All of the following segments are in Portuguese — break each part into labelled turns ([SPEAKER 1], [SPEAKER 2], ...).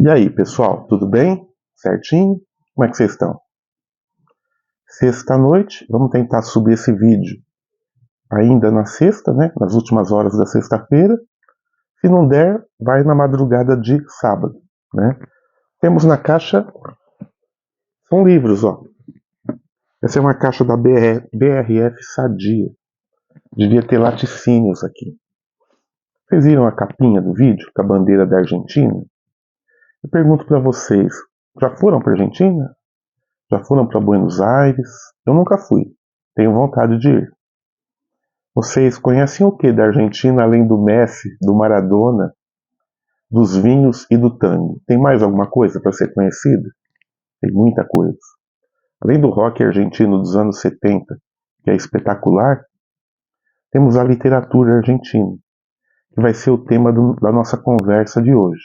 [SPEAKER 1] E aí, pessoal, tudo bem? Certinho? Como é que vocês estão? Sexta-noite, vamos tentar subir esse vídeo ainda na sexta, né? Nas últimas horas da sexta-feira. Se não der, vai na madrugada de sábado, né? Temos na caixa, são livros, ó. Essa é uma caixa da BRF Sadia. Devia ter laticínios aqui. Vocês viram a capinha do vídeo com a bandeira da Argentina? Eu pergunto para vocês, já foram para a Argentina? Já foram para Buenos Aires? Eu nunca fui. Tenho vontade de ir. Vocês conhecem o que da Argentina além do Messi, do Maradona, dos vinhos e do tango? Tem mais alguma coisa para ser conhecida? Tem muita coisa. Além do rock argentino dos anos 70, que é espetacular, temos a literatura argentina, que vai ser o tema da nossa conversa de hoje.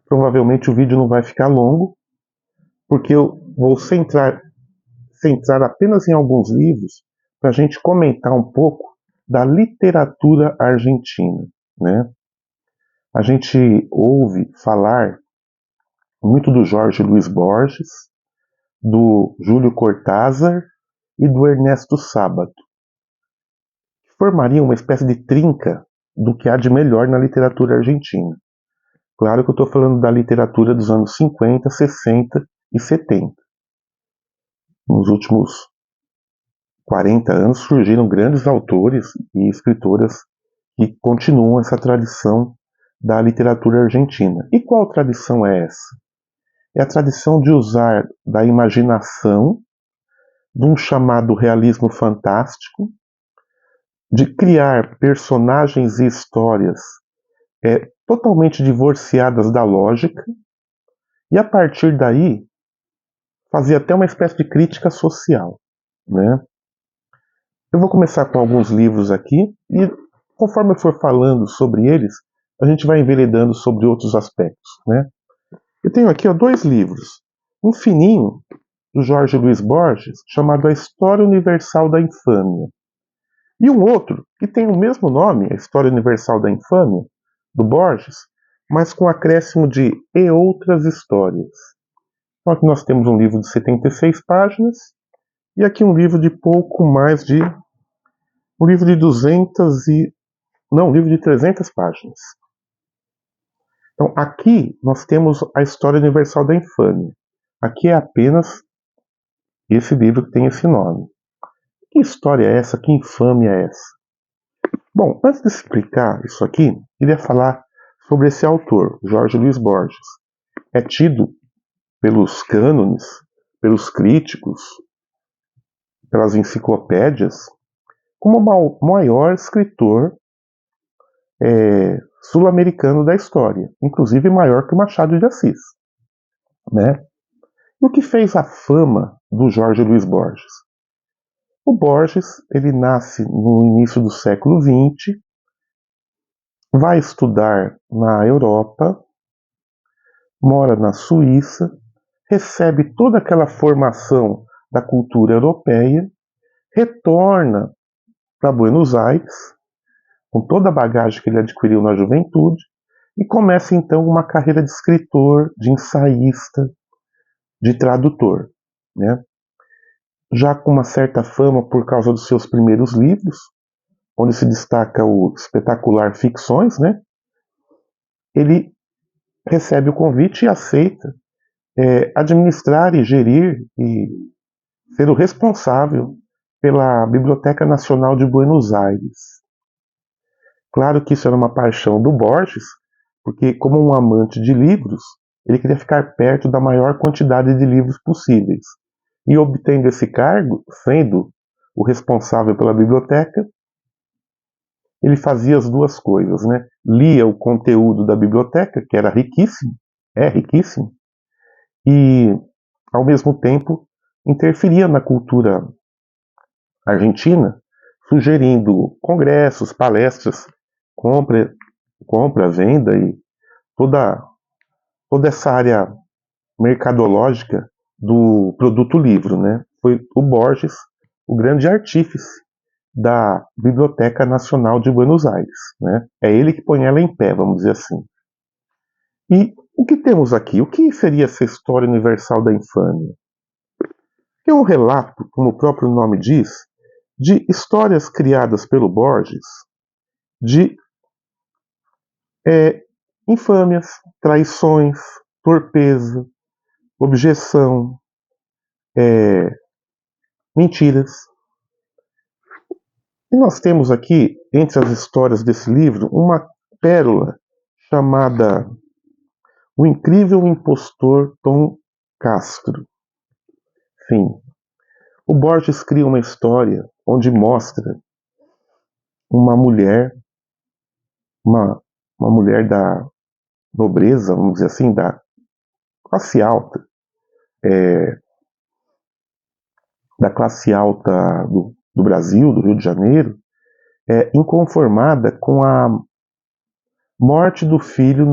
[SPEAKER 1] Provavelmente o vídeo não vai ficar longo, porque eu vou centrar apenas em alguns livros para a gente comentar um pouco da literatura argentina, né? A gente ouve falar muito do Jorge Luiz Borges, do Júlio Cortázar e do Ernesto Sábato, que formariam uma espécie de trinca do que há de melhor na literatura argentina. Claro que eu estou falando da literatura dos anos 50, 60 e 70. Nos últimos 40 anos surgiram grandes autores e escritoras que continuam essa tradição da literatura argentina. E qual tradição é essa? É a tradição de usar da imaginação, de um chamado realismo fantástico, de criar personagens e histórias totalmente divorciadas da lógica, e a partir daí fazer até uma espécie de crítica social, né? Eu vou começar com alguns livros aqui, e conforme eu for falando sobre eles, a gente vai enveredando sobre outros aspectos, né? Eu tenho aqui dois livros. Um fininho, do Jorge Luiz Borges, chamado A História Universal da Infâmia. E um outro, que tem o mesmo nome, A História Universal da Infâmia, do Borges, mas com acréscimo de E Outras Histórias. Então aqui nós temos um livro de 76 páginas, e aqui um livro de pouco mais de... um livro de 300 páginas. Então aqui nós temos A História Universal da Infâmia. Aqui é apenas esse livro que tem esse nome. Que história é essa? Que infâmia é essa? Bom, antes de explicar isso aqui, queria falar sobre esse autor, Jorge Luiz Borges. É tido pelos cânones, pelos críticos, pelas enciclopédias, como o maior escritor sul-americano da história, inclusive maior que o Machado de Assis, né? E o que fez a fama do Jorge Luiz Borges? O Borges, ele nasce no início do século XX, vai estudar na Europa, mora na Suíça, recebe toda aquela formação da cultura europeia, retorna para Buenos Aires, com toda a bagagem que ele adquiriu na juventude, e começa então uma carreira de escritor, de ensaísta, de tradutor, né? Já com uma certa fama por causa dos seus primeiros livros, onde se destaca o espetacular Ficções, né? Ele recebe o convite e aceita administrar e gerir e ser o responsável pela Biblioteca Nacional de Buenos Aires. Claro que isso era uma paixão do Borges, porque como um amante de livros, ele queria ficar perto da maior quantidade de livros possíveis. E obtendo esse cargo, sendo o responsável pela biblioteca, ele fazia as duas coisas, né? Lia o conteúdo da biblioteca, que era riquíssimo, é riquíssimo, e, ao mesmo tempo, interferia na cultura argentina, sugerindo congressos, palestras, compra, venda e toda essa área mercadológica do produto livro, né? Foi o Borges o grande artífice da Biblioteca Nacional de Buenos Aires, né? É ele que põe ela em pé, vamos dizer assim. E O que temos aqui? O que seria essa história universal da infâmia? É um relato, como o próprio nome diz, de histórias criadas pelo Borges, de infâmias, traições, torpeza, objeção, mentiras. E nós temos aqui, entre as histórias desse livro, uma pérola chamada O Incrível Impostor Tom Castro. Sim, o Borges cria uma história onde mostra uma mulher, uma mulher da nobreza, vamos dizer assim, da classe alta, da classe alta do Brasil, do Rio de Janeiro, inconformada com a morte do filho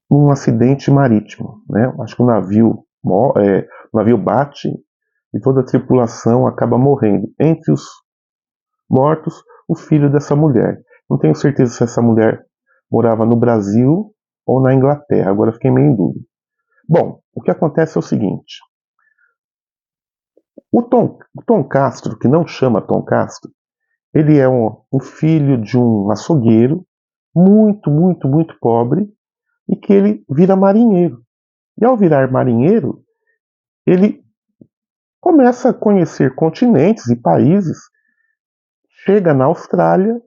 [SPEAKER 1] num acidente marítimo, né? Acho que o navio bate e toda a tripulação acaba morrendo. Entre os mortos, o filho dessa mulher. Não tenho certeza se essa mulher morava no Brasil ou na Inglaterra. Agora fiquei meio em dúvida. Bom, o que acontece é o seguinte. O Tom Castro, que não chama Tom Castro, ele é um filho de um açougueiro muito, muito, muito pobre e que ele vira marinheiro. E ao virar marinheiro, ele começa a conhecer continentes e países, chega na Austrália,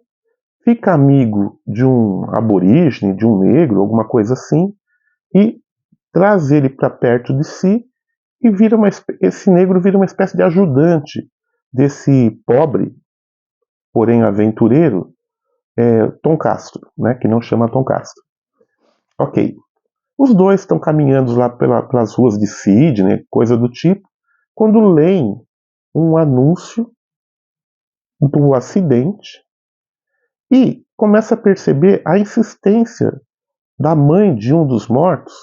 [SPEAKER 1] fica amigo de um aborígene, de um negro, alguma coisa assim, e traz ele para perto de si e esse negro vira uma espécie de ajudante desse pobre, porém aventureiro, Tom Castro, né, que não chama Tom Castro. Ok. Os dois estão caminhando lá pelas ruas de Sydney, coisa do tipo, quando leem um anúncio do acidente e começa a perceber a insistência da mãe de um dos mortos,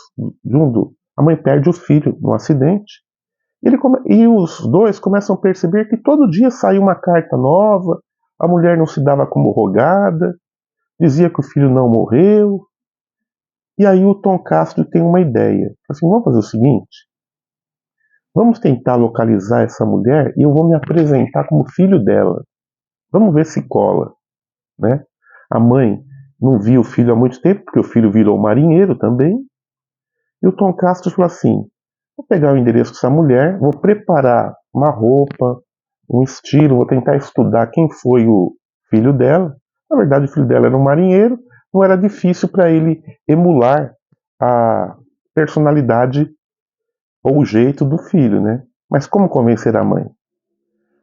[SPEAKER 1] a mãe perde o filho no acidente, e os dois começam a perceber que todo dia saía uma carta nova, a mulher não se dava como rogada, dizia que o filho não morreu. E aí o Tom Castro tem uma ideia. Assim, vamos fazer o seguinte, vamos tentar localizar essa mulher e eu vou me apresentar como filho dela. Vamos ver se cola, né? A mãe não via o filho há muito tempo, porque o filho virou marinheiro também. E o Tom Castro falou assim, vou pegar o endereço dessa mulher, vou preparar uma roupa, um estilo, vou tentar estudar quem foi o filho dela. Na verdade, o filho dela era um marinheiro, não era difícil para ele emular a personalidade ou o jeito do filho, né? Mas como convencer a mãe?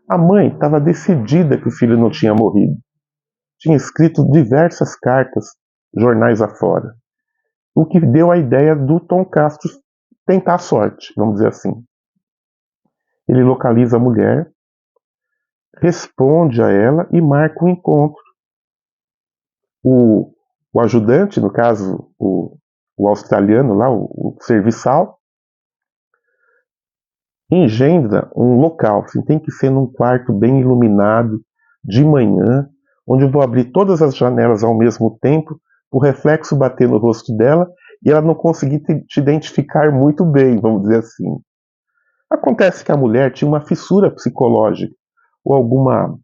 [SPEAKER 1] A mãe estava decidida que o filho não tinha morrido. Tinha escrito diversas cartas, jornais afora. O que deu a ideia do Tom Castro tentar a sorte, vamos dizer assim. Ele localiza a mulher, responde a ela e marca um encontro. O ajudante, no caso, o australiano lá, o serviçal, engendra um local, assim, tem que ser num quarto bem iluminado, de manhã, onde eu vou abrir todas as janelas ao mesmo tempo, o reflexo bater no rosto dela e ela não conseguir te identificar muito bem, vamos dizer assim. Acontece que a mulher tinha uma fissura psicológica ou alguma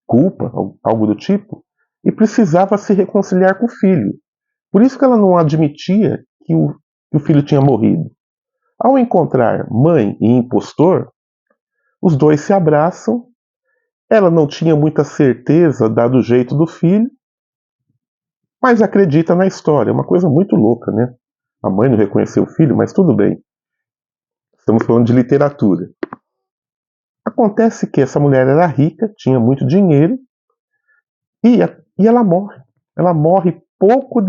[SPEAKER 1] culpa, algo do tipo, e precisava se reconciliar com o filho. Por isso que ela não admitia que o filho tinha morrido. Ao encontrar mãe e impostor, os dois se abraçam. Ela não tinha muita certeza, dado o jeito do filho, mas acredita na história. É uma coisa muito louca, né? A mãe não reconheceu o filho, mas tudo bem. Estamos falando de literatura. Acontece que essa mulher era rica, tinha muito dinheiro, e ela morre. Ela morre pouco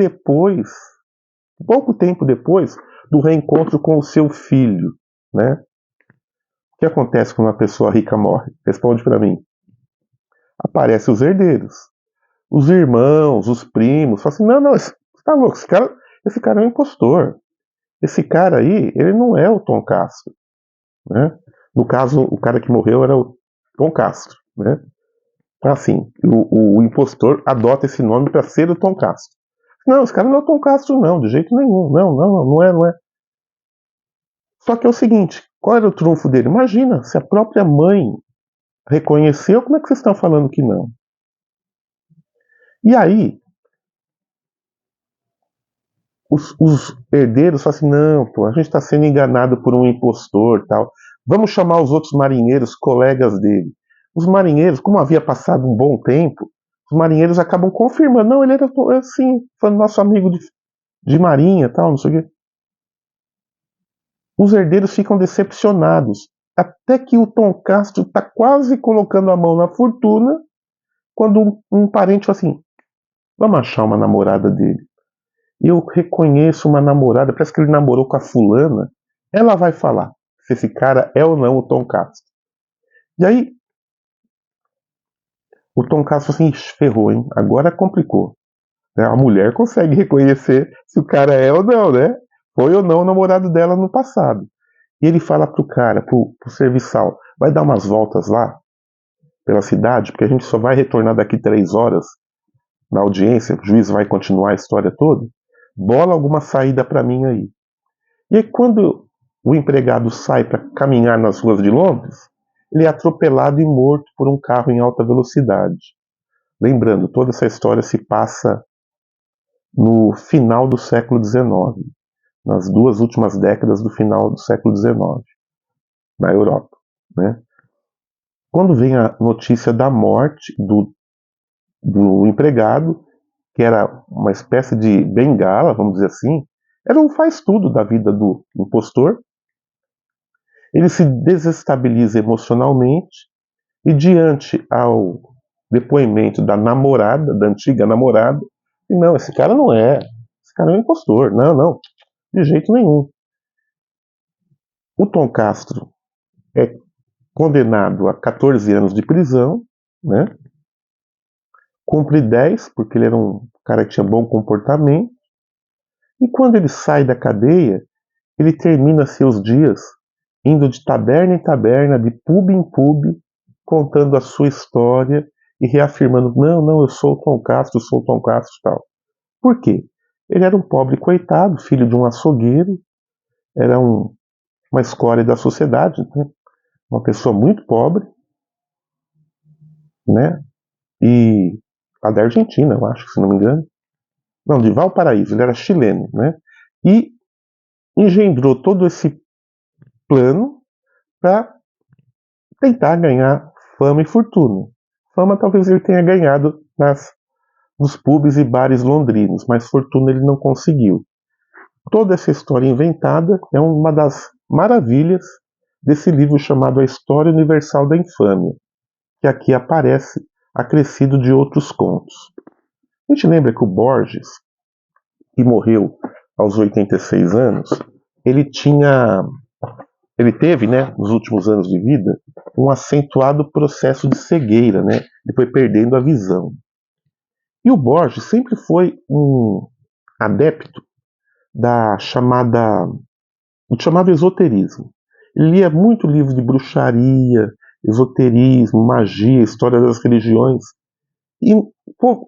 [SPEAKER 1] tempo depois do reencontro com o seu filho, né? O que acontece quando uma pessoa rica morre? Responde para mim. Aparecem os herdeiros. Os irmãos, os primos, falam assim, não, você tá louco, esse cara é um impostor. Esse cara aí, ele não é o Tom Castro, né? No caso, o cara que morreu era o Tom Castro, né? Então, assim, o impostor adota esse nome para ser o Tom Castro. Não, esse cara não é o Tom Castro, não, de jeito nenhum. Não, não, não é, não é. Só que é o seguinte, qual era o trunfo dele? Imagina, se a própria mãe reconheceu, como é que vocês estão falando que não? E aí, os herdeiros falam assim, não, pô, a gente está sendo enganado por um impostor, tal. Vamos chamar os outros marinheiros, colegas dele. Os marinheiros, como havia passado um bom tempo, os marinheiros acabam confirmando, não, ele era assim, foi nosso amigo de marinha, tal, não sei o quê. Os herdeiros ficam decepcionados, até que o Tom Castro está quase colocando a mão na fortuna, quando um parente fala assim, vamos achar uma namorada dele. Eu reconheço uma namorada, parece que ele namorou com a fulana, ela vai falar se esse cara é ou não o Tom Castro. E aí, o Tom Castro assim, ferrou, hein? Agora complicou. A mulher consegue reconhecer se o cara é ou não, né? Foi ou não o namorado dela no passado. E ele fala pro cara, pro serviçal, vai dar umas voltas lá, pela cidade, porque a gente só vai retornar daqui 3 horas na audiência, o juiz vai continuar a história toda. Bola alguma saída para mim aí. E aí, quando o empregado sai para caminhar nas ruas de Londres, ele é atropelado e morto por um carro em alta velocidade. Lembrando, toda essa história se passa no final do século XIX, nas 2 últimas décadas do final do século XIX, na Europa. Né? Quando vem a notícia da morte do empregado, que era uma espécie de bengala, vamos dizer assim, era um faz-tudo da vida do impostor, ele se desestabiliza emocionalmente e, diante ao depoimento da namorada, da antiga namorada, não, esse cara não é, esse cara é um impostor, não, não, de jeito nenhum. O Tom Castro é condenado a 14 anos de prisão, né? Cumpre 10, porque ele era um cara que tinha bom comportamento, e quando ele sai da cadeia, ele termina seus dias indo de taberna em taberna, de pub em pub, contando a sua história e reafirmando: não, não, eu sou o Tom Castro, eu sou o Tom Castro e tal. Por quê? Ele era um pobre coitado, filho de um açougueiro, era uma escória da sociedade, né? Uma pessoa muito pobre, né? E a da Argentina, eu acho, se não me engano. Não, de Valparaíso, ele era chileno, né? E engendrou todo esse plano para tentar ganhar fama e fortuna. Fama talvez ele tenha ganhado nos pubs e bares londrinos, mas fortuna ele não conseguiu. Toda essa história inventada é uma das maravilhas desse livro chamado A História Universal da Infâmia, que aqui aparece acrescido de outros contos. A gente lembra que o Borges, que morreu aos 86 anos, ele teve, né, nos últimos anos de vida, um acentuado processo de cegueira, né? Ele foi perdendo a visão. E o Borges sempre foi um adepto do chamado esoterismo. Ele lia muito livro de bruxaria, esoterismo, magia, história das religiões. E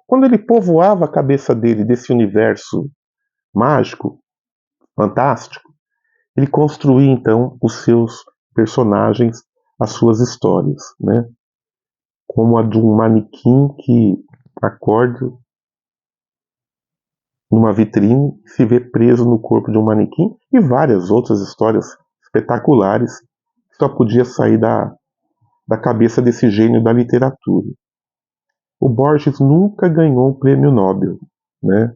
[SPEAKER 1] quando ele povoava a cabeça dele desse universo mágico, fantástico, ele construía então os seus personagens, as suas histórias, né? Como a de um manequim que acorda numa vitrine, se vê preso no corpo de um manequim, e várias outras histórias espetaculares que só podia sair da cabeça desse gênio da literatura. O Borges nunca ganhou um prêmio Nobel, né?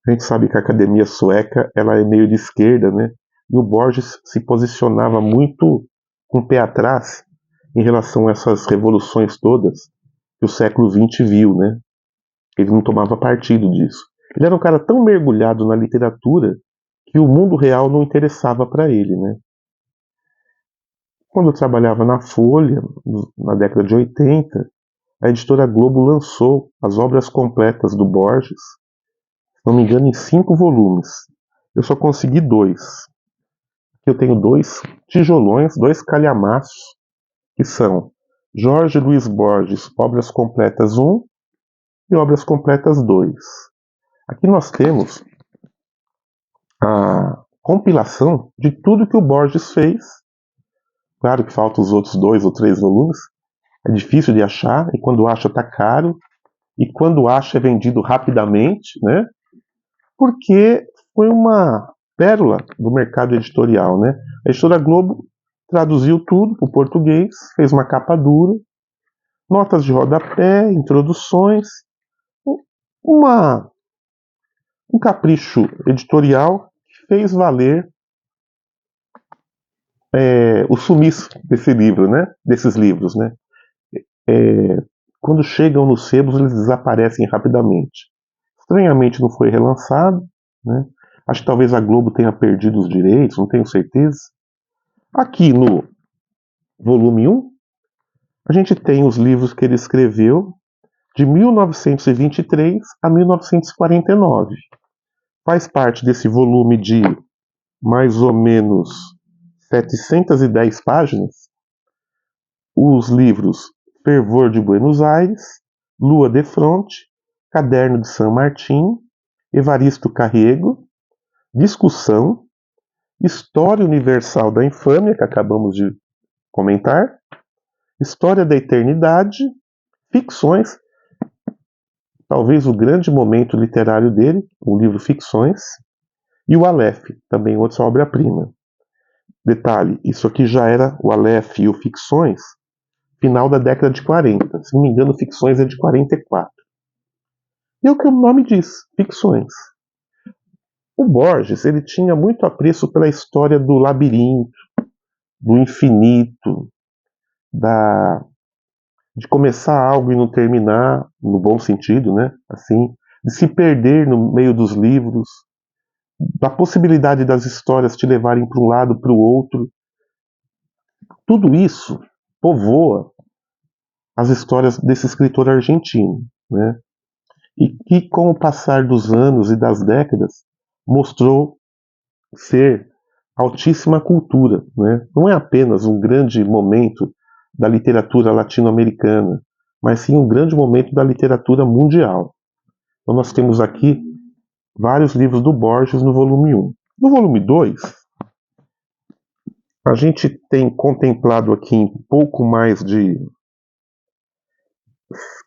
[SPEAKER 1] A gente sabe que a academia sueca ela é meio de esquerda, né? E o Borges se posicionava muito com o pé atrás em relação a essas revoluções todas que o século XX viu, né? Ele não tomava partido disso. Ele era um cara tão mergulhado na literatura que o mundo real não interessava para ele, né? Quando eu trabalhava na Folha, na década de 80, a editora Globo lançou as obras completas do Borges, se não me engano, em 5 volumes. Eu só consegui 2. Eu tenho 2 tijolões, 2 calhamaços, que são Jorge Luiz Borges, Obras Completas 1 e Obras Completas 2. Aqui nós temos a compilação de tudo que o Borges fez. Claro que faltam os outros 2 ou 3 volumes. É difícil de achar, e quando acha está caro. E quando acha é vendido rapidamente, né? Porque foi uma pérola do mercado editorial, né? A editora Globo traduziu tudo para o português, fez uma capa dura, notas de rodapé, introduções, uma, um capricho editorial que fez valer o sumiço desse livro, né? Desses livros, né? Quando chegam nos sebos, eles desaparecem rapidamente. Estranhamente não foi relançado, né? Acho que talvez a Globo tenha perdido os direitos, não tenho certeza. Aqui no volume 1, a gente tem os livros que ele escreveu de 1923 a 1949. Faz parte desse volume de mais ou menos 710 páginas os livros Fervor de Buenos Aires, Lua de Fronte, Caderno de San Martín, Evaristo Carriego, Discussão, História Universal da Infâmia, que acabamos de comentar, História da Eternidade, Ficções, talvez o grande momento literário dele, o livro Ficções, e o Aleph, também outra obra-prima. Detalhe, isso aqui já era o Aleph e o Ficções, final da década de 40. Se não me engano, Ficções é de 44. E é o que o nome diz, Ficções. O Borges, ele tinha muito apreço pela história do labirinto, do infinito, de começar algo e não terminar, no bom sentido, né? Assim, de se perder no meio dos livros, da possibilidade das histórias te levarem para um lado, para o outro. Tudo isso povoa as histórias desse escritor argentino, né? E que, com o passar dos anos e das décadas, mostrou ser altíssima cultura, né? Não é apenas um grande momento da literatura latino-americana, mas sim um grande momento da literatura mundial. Então nós temos aqui vários livros do Borges no volume 1. No volume 2, a gente tem contemplado aqui em pouco mais de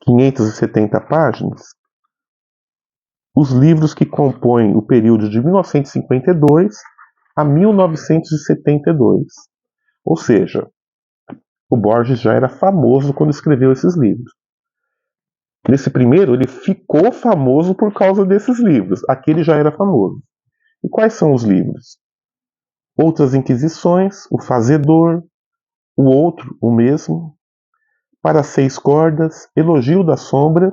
[SPEAKER 1] 570 páginas os livros que compõem o período de 1952 a 1972. Ou seja, o Borges já era famoso quando escreveu esses livros. Nesse primeiro, ele ficou famoso por causa desses livros. Aqui ele já era famoso. E quais são os livros? Outras Inquisições, O Fazedor, O Outro, o Mesmo, Para 6 Cordas, Elogio da Sombra,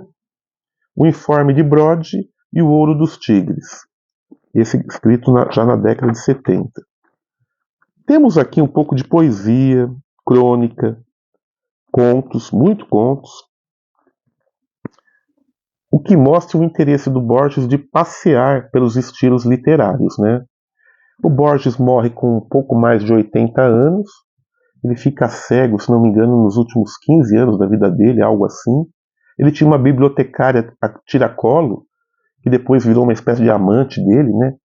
[SPEAKER 1] O Informe de Brode e O Ouro dos Tigres. Esse escrito já na década de 70. Temos aqui um pouco de poesia, crônica, contos, muito contos, o que mostra o interesse do Borges de passear pelos estilos literários, né? O Borges morre com um pouco mais de 80 anos, ele fica cego, se não me engano, nos últimos 15 anos da vida dele, algo assim. Ele tinha uma bibliotecária a tiracolo, que depois virou uma espécie de amante dele, né?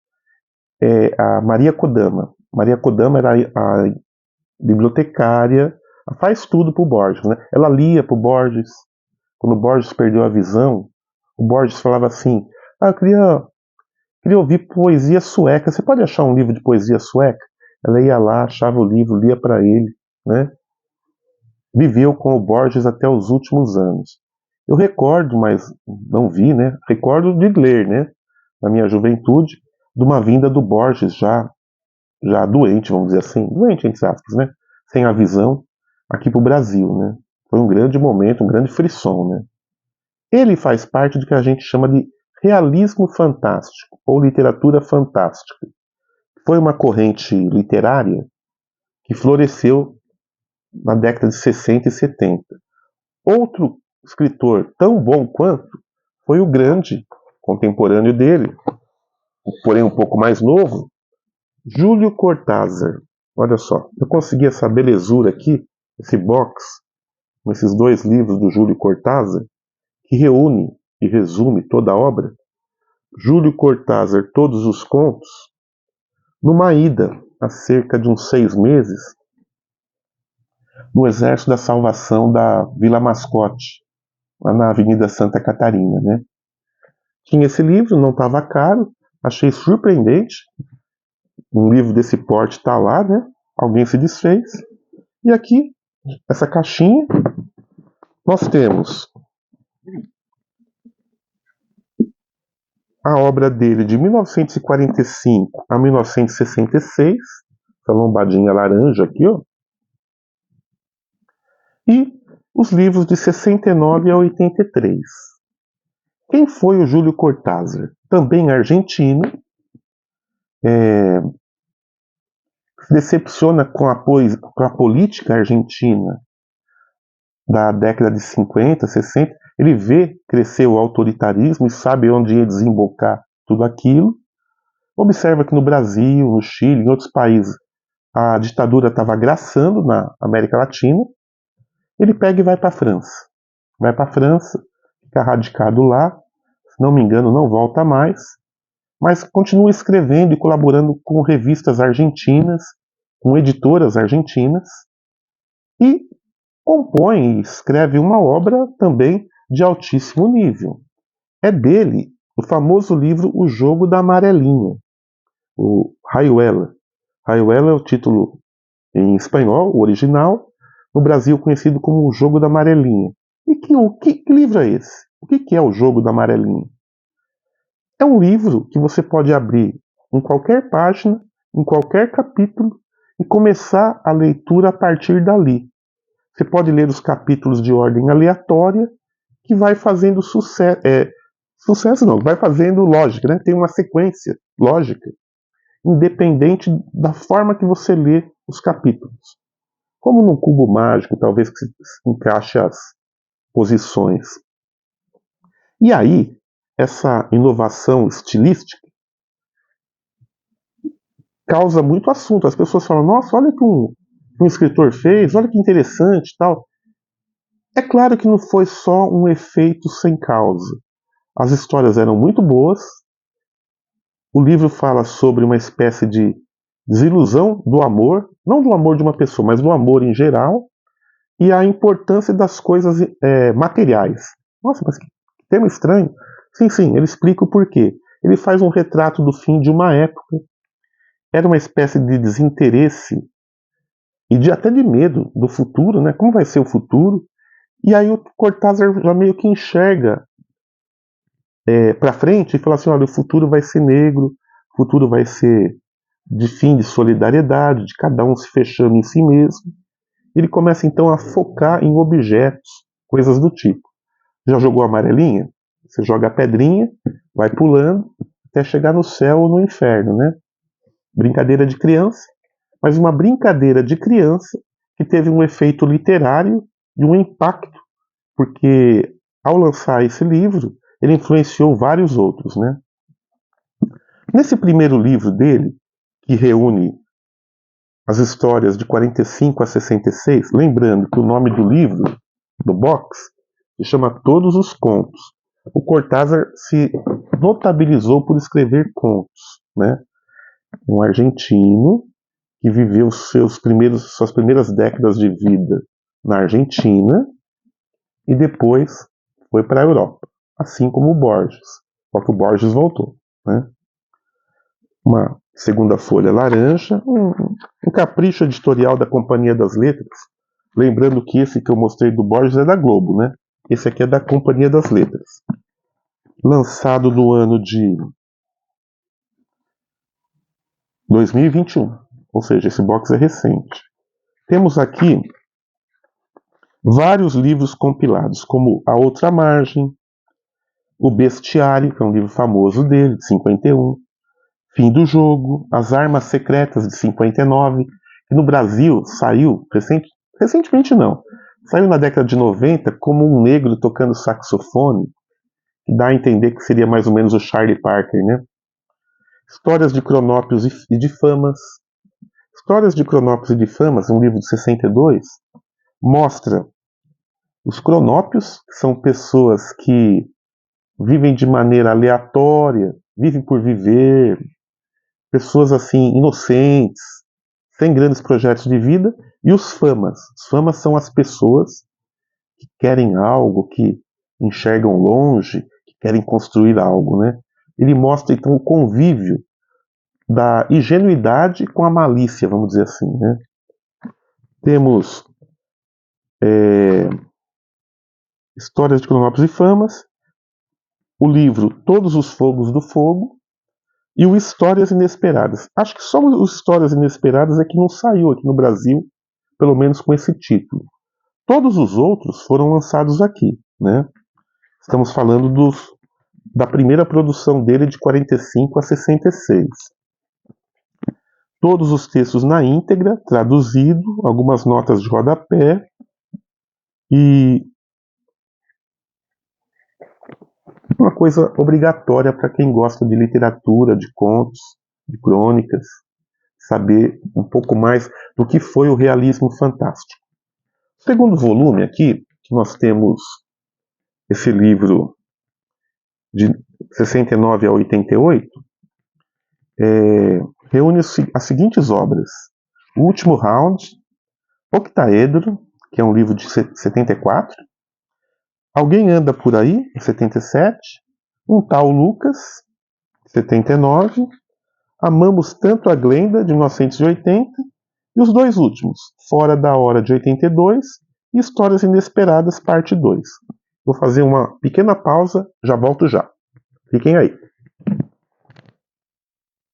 [SPEAKER 1] A Maria Kodama. Maria Kodama era a bibliotecária, faz tudo para o Borges, né? Ela lia para o Borges. Quando o Borges perdeu a visão, o Borges falava assim: eu queria ouvir poesia sueca. Você pode achar um livro de poesia sueca? Ela ia lá, achava o livro, lia para ele, né? Viveu com o Borges até os últimos anos. Eu recordo, mas não vi, né? Recordo de ler, né? Na minha juventude, de uma vinda do Borges já doente, vamos dizer assim, doente entre aspas, né? Sem a visão, aqui para o Brasil, né? Foi um grande momento, um grande frisson, né? Ele faz parte do que a gente chama de realismo fantástico ou literatura fantástica. Foi uma corrente literária que floresceu na década de 60 e 70. Outro escritor tão bom quanto foi o grande contemporâneo dele, porém um pouco mais novo, Júlio Cortázar. Olha só, eu consegui essa belezura aqui, esse box, com esses 2 livros do Júlio Cortázar, que reúne e resume toda a obra. Júlio Cortázar Todos os Contos numa ida, há cerca de uns 6 meses, no Exército da Salvação da Vila Mascote, lá na Avenida Santa Catarina, né? Tinha esse livro, não estava caro, achei surpreendente. Um livro desse porte está lá, né? Alguém se desfez. E aqui, essa caixinha, nós temos a obra dele de 1945 a 1966, essa lombadinha laranja aqui, ó. E os livros de 69 a 83. Quem foi o Júlio Cortázar? Também argentino, se decepciona com a política argentina da década de 50, 60. Ele vê crescer o autoritarismo e sabe onde ia desembocar tudo aquilo. Observa que no Brasil, no Chile, em outros países, a ditadura estava graçando na América Latina. Ele pega e vai para a França. Vai para a França, fica radicado lá, se não me engano, não volta mais, mas continua escrevendo e colaborando com revistas argentinas, com editoras argentinas, e compõe e escreve uma obra também de altíssimo nível. É dele o famoso livro O Jogo da Amarelinha, o Rayuela. Rayuela é o título em espanhol, o original, no Brasil conhecido como O Jogo da Amarelinha. E que livro é esse? O que é O Jogo da Amarelinha? É um livro que você pode abrir em qualquer página, em qualquer capítulo, e começar a leitura a partir dali. Você pode ler os capítulos de ordem aleatória, que vai fazendo sucesso. Sucesso não, vai fazendo lógica, né? Tem uma sequência lógica, independente da forma que você lê os capítulos. Como num cubo mágico, talvez que se encaixe as posições. E aí, essa inovação estilística causa muito assunto. As pessoas falam, nossa, olha o que um escritor fez, olha que interessante tal. É claro que não foi só um efeito sem causa. As histórias eram muito boas. O livro fala sobre uma espécie de desilusão do amor, não do amor de uma pessoa, mas do amor em geral, e a importância das coisas materiais. Nossa, mas que termo estranho. Sim, ele explica o porquê. Ele faz um retrato do fim de uma época. Era uma espécie de desinteresse e até de medo do futuro, né? Como vai ser o futuro? E aí o Cortázar já meio que enxerga para frente e fala assim, olha, o futuro vai ser negro, o futuro vai ser de fim de solidariedade, de cada um se fechando em si mesmo. Ele começa então a focar em objetos, coisas do tipo. Já jogou amarelinha? Você joga a pedrinha, vai pulando até chegar no céu ou no inferno, né? Brincadeira de criança, mas uma brincadeira de criança que teve um efeito literário e um impacto, porque ao lançar esse livro, ele influenciou vários outros, né? Nesse primeiro livro dele, que reúne as histórias de 45 a 66, lembrando que o nome do livro, do box, se chama Todos os Contos. O Cortázar se notabilizou por escrever contos, né? Um argentino que viveu suas primeiras décadas de vida na Argentina e depois foi para a Europa, assim como o Borges. Só que o Borges voltou, né? Uma segunda folha laranja, um capricho editorial da Companhia das Letras. Lembrando que esse que eu mostrei do Borges é da Globo, né? Esse aqui é da Companhia das Letras. Lançado no ano de 2021. Ou seja, esse box é recente. Temos aqui vários livros compilados, como A Outra Margem, O Bestiário, que é um livro famoso dele, de 51, Fim do Jogo, As Armas Secretas, de 59, que no Brasil saiu, recentemente não, saiu na década de 90 como um negro tocando saxofone, que dá a entender que seria mais ou menos o Charlie Parker, né? Histórias de Cronópios e de Famas. Histórias de Cronópios e de Famas, um livro de 62, mostra os cronópios, que são pessoas que vivem de maneira aleatória, vivem por viver, pessoas assim inocentes, sem grandes projetos de vida, e os famas. Os famas são as pessoas que querem algo, que enxergam longe, que querem construir algo, né? Ele mostra então o convívio da ingenuidade com a malícia, vamos dizer assim, né? Temos Histórias de Cronópolis e Famas, o livro Todos os Fogos do Fogo e o Histórias Inesperadas. Acho que só o Histórias Inesperadas é que não saiu aqui no Brasil, pelo menos com esse título. Todos os outros foram lançados aqui, né? Estamos falando da primeira produção dele de 45 a 66. Todos os textos na íntegra, traduzido, algumas notas de rodapé e uma coisa obrigatória para quem gosta de literatura, de contos, de crônicas, saber um pouco mais do que foi o realismo fantástico. O segundo volume aqui, nós temos esse livro de 69 a 88, reúne as seguintes obras: O Último Round, Octaedro, que é um livro de 74, Alguém Anda Por Aí, 77, Um Tal Lucas, 79, Amamos Tanto a Glenda, de 1980, e os dois últimos, Fora da Hora, de 82, e Histórias Inesperadas, parte 2. Vou fazer uma pequena pausa, já volto já. Fiquem aí.